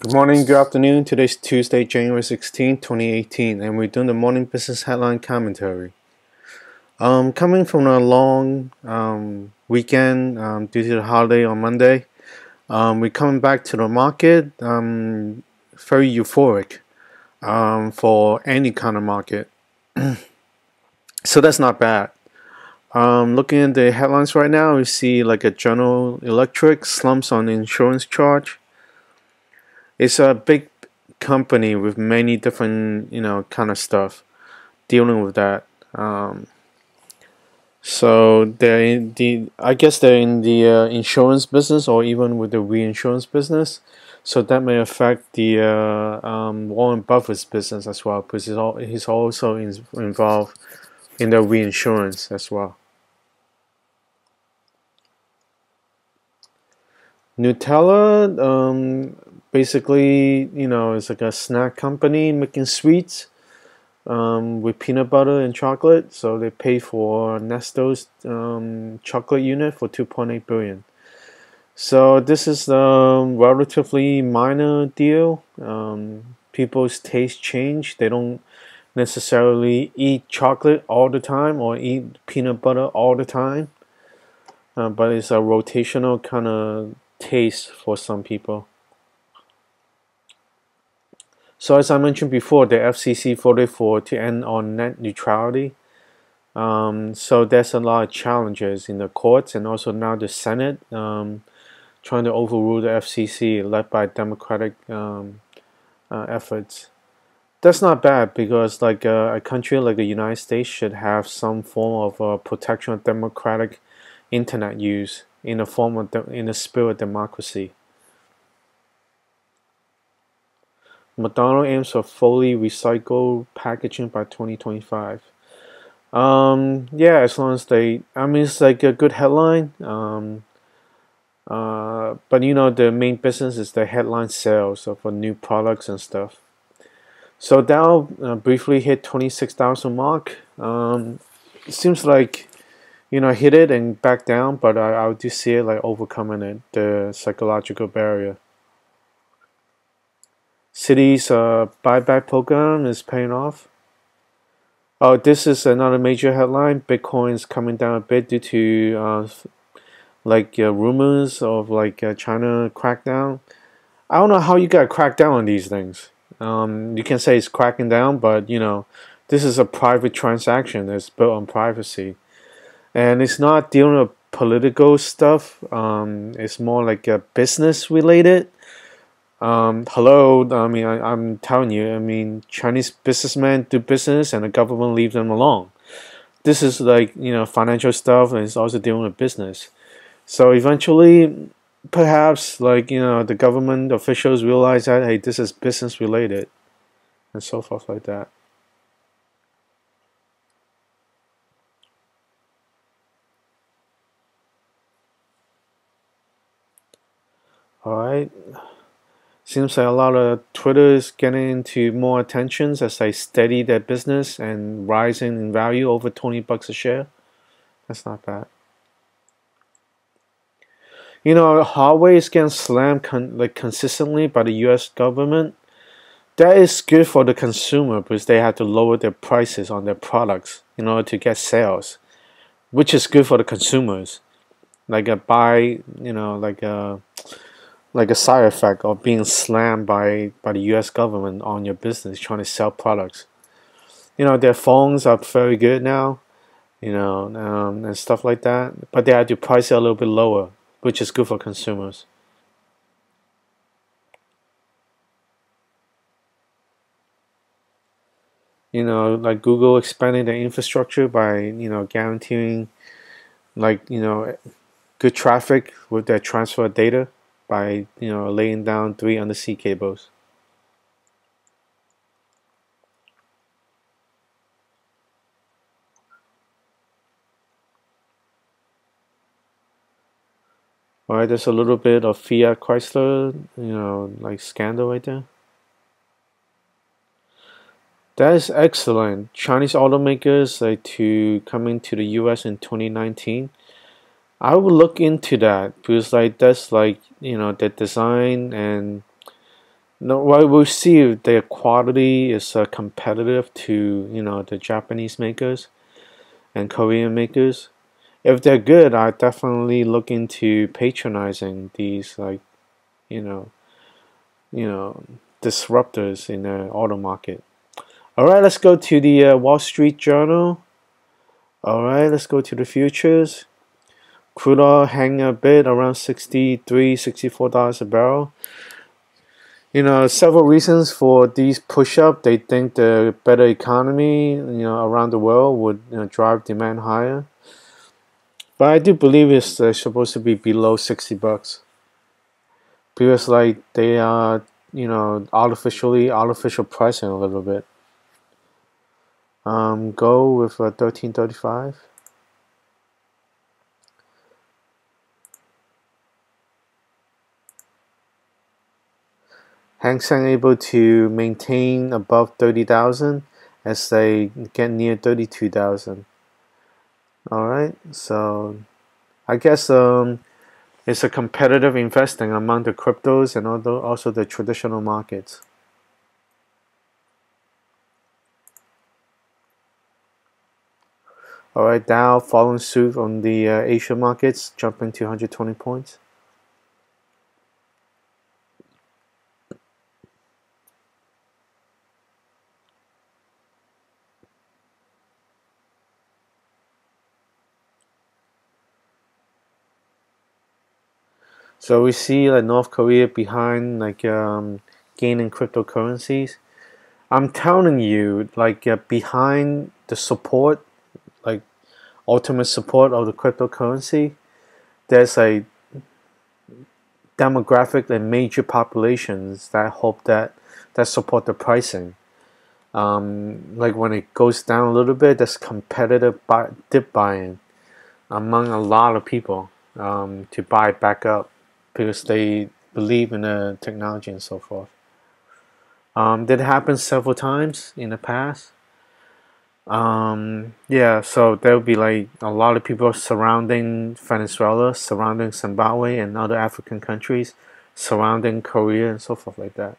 Good morning, good afternoon. Today's Tuesday, January 16, 2018, and we're doing the morning business headline commentary. Coming from a long weekend due to the holiday on Monday, we're coming back to the market, very euphoric for any kind of market. So that's not bad. Looking at the headlines right now, we see like a General Electric slumps on insurance charge. It's a big company with many different, kind of stuff dealing with that. So I guess they're in the insurance business or even with the reinsurance business. So that may affect the Warren Buffett's business as well, because he's also involved in the reinsurance as well. Nutella, basically, it's like a snack company making sweets with peanut butter and chocolate. So they pay for Nestle's chocolate unit for 2.8 billion. So this is a relatively minor deal. People's taste change. They don't necessarily eat chocolate all the time or eat peanut butter all the time. But it's a rotational kind of taste for some people. So as I mentioned before, the FCC voted to end on net neutrality. So there's a lot of challenges in the courts, and also now the Senate trying to overrule the FCC, led by Democratic efforts. That's not bad, because like a country like the United States should have some form of protection of democratic internet use in the spirit of democracy. McDonald's aims for fully recycled packaging by 2025. Yeah, as long as it's like a good headline. But the main business is the headline sales of new products and stuff. So Dow briefly hit 26,000 mark. It seems like hit it and back down, but I do see it like overcoming the psychological barrier. Citi's buyback program is paying off. Oh, this is another major headline. Bitcoin is coming down a bit due to rumors of China crackdown. I don't know how you got cracked down on these things. You can say it's cracking down, but this is a private transaction that's built on privacy. And it's not dealing with political stuff. It's more like a business related. Hello, I'm telling you, Chinese businessmen do business and the government leave them alone. This is like, financial stuff, and it's also dealing with business. So eventually, perhaps the government officials realize that, hey, this is business related, and so forth like that. All right. Seems like a lot of Twitter is getting into more attentions as they steady their business and rising in value over $20 a share. That's not bad. Huawei is getting slammed consistently by the U.S. government. That is good for the consumer, because they have to lower their prices on their products in order to get sales, which is good for the consumers. Like a side effect of being slammed by the U.S. government on your business trying to sell products. Their phones are very good now, and stuff like that. But they have to price it a little bit lower, which is good for consumers. Like Google expanding their infrastructure by guaranteeing good traffic with their transfer of data by laying down 3 undersea cables. All right, there's a little bit of Fiat Chrysler, scandal right there. That is excellent. Chinese automakers to come into the U.S. in 2019. I would look into that, because that's the design and No, well, we'll see if their quality is competitive to the Japanese makers and Korean makers. If they're good, I definitely look into patronizing these you know you know disruptors in the auto market. All right, let's go to the Wall Street Journal. All right, let's go to the futures. Crude oil hanging a bit around $63, $64 a barrel. Several reasons for these push-up. They think the better economy, around the world would drive demand higher. But I do believe it's supposed to be below $60 because they are, artificial pricing a little bit. Go with 1335. Hang Seng able to maintain above 30,000 as they get near 32,000. All right, so I guess it's a competitive investing among the cryptos and also the traditional markets. All right, Dow following suit on the Asian markets, jumping 220 points. So we see North Korea behind gaining cryptocurrencies. I'm telling you, behind the support, ultimate support of the cryptocurrency, there's a demographic and major populations that support the pricing. When it goes down a little bit, there's competitive dip buying among a lot of people to buy back up because they believe in the technology and so forth. Did happen several times in the past. Yeah, so there will be a lot of people surrounding Venezuela, surrounding Zimbabwe and other African countries, surrounding Korea and so forth like that.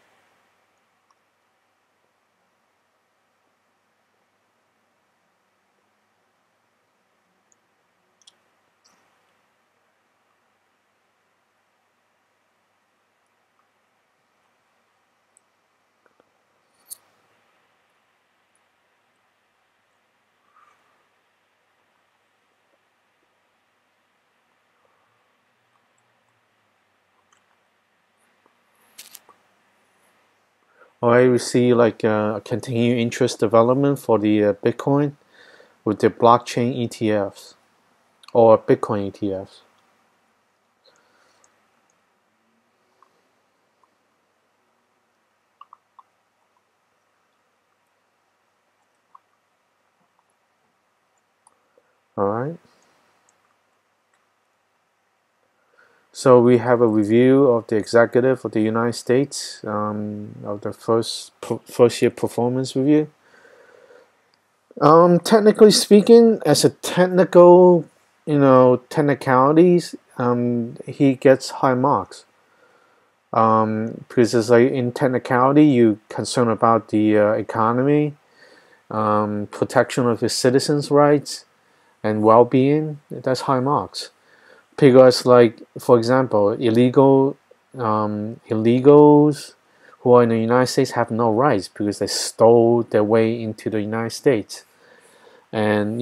Alright, we see a continued interest development for the Bitcoin with the blockchain ETFs or Bitcoin ETFs. Alright. So we have a review of the executive of the United States of the first year performance review. Technically speaking, as a technicalities, he gets high marks. Because it's in technicality, you concern about the economy, protection of the citizens' rights, and well-being. That's high marks. Because for example, illegals who are in the United States have no rights because they stole their way into the United States, and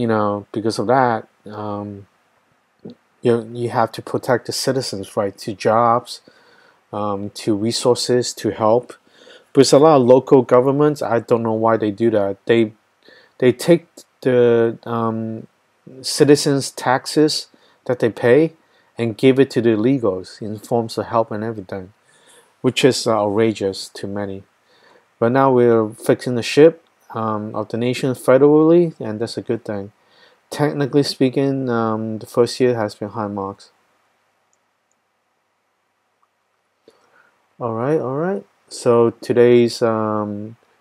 because of that, you have to protect the citizens' right to jobs, to resources, to help. Because a lot of local governments, I don't know why they do that. They take the citizens' taxes that they pay and give it to the illegals in forms of help and everything, which is outrageous to many. But now we're fixing the ship of the nation federally, and that's a good thing. Technically speaking, the first year has been high marks. All right. So today's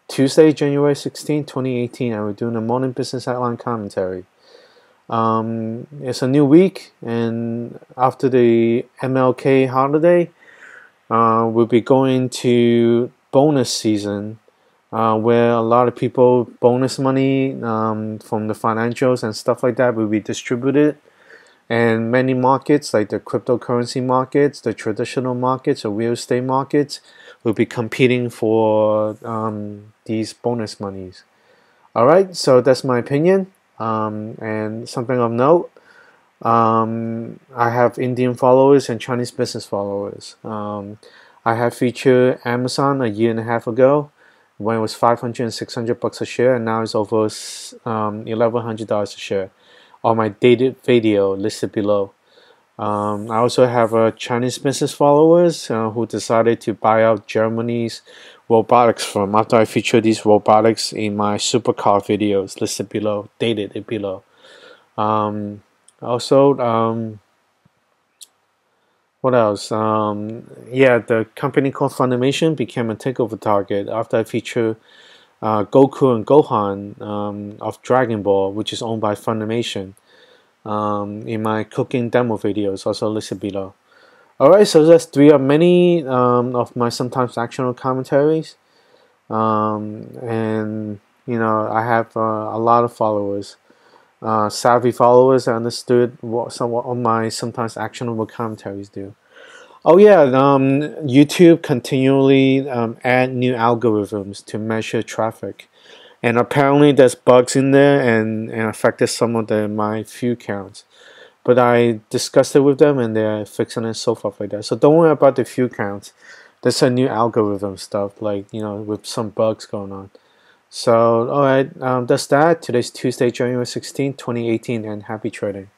Tuesday, January 16, 2018, and we're doing a morning business outline commentary. It's a new week, and after the MLK holiday, we'll be going to bonus season, where a lot of people bonus money from the financials and stuff like that will be distributed, and many markets like the cryptocurrency markets, the traditional markets, or real estate markets will be competing for these bonus monies. All right, so that's my opinion. And something of note, I have Indian followers and Chinese business followers. I have featured Amazon a year and a half ago when it was 500 and 600 bucks a share, and now it's over $1,100 a share on my dated video listed below. I also have Chinese business followers who decided to buy out Germany's robotics firm after I featured these robotics in my supercar videos listed below, dated below. Also, what else? Yeah, the company called Funimation became a takeover target after I featured Goku and Gohan of Dragon Ball, which is owned by Funimation, in my cooking demo videos, also listed below. Alright, so that's three of many of my sometimes actionable commentaries. And, you know, I have a lot of followers. Savvy followers that understood what somewhat of my sometimes actionable commentaries do. Oh yeah, YouTube continually add new algorithms to measure traffic, and apparently there's bugs in there and affected some of my view counts. But I discussed it with them and they're fixing it, so forth like that. So don't worry about the view counts. There's a new algorithm stuff, like, you know, with some bugs going on. So alright, that's that. Today's Tuesday, January 16, 2018, and happy trading.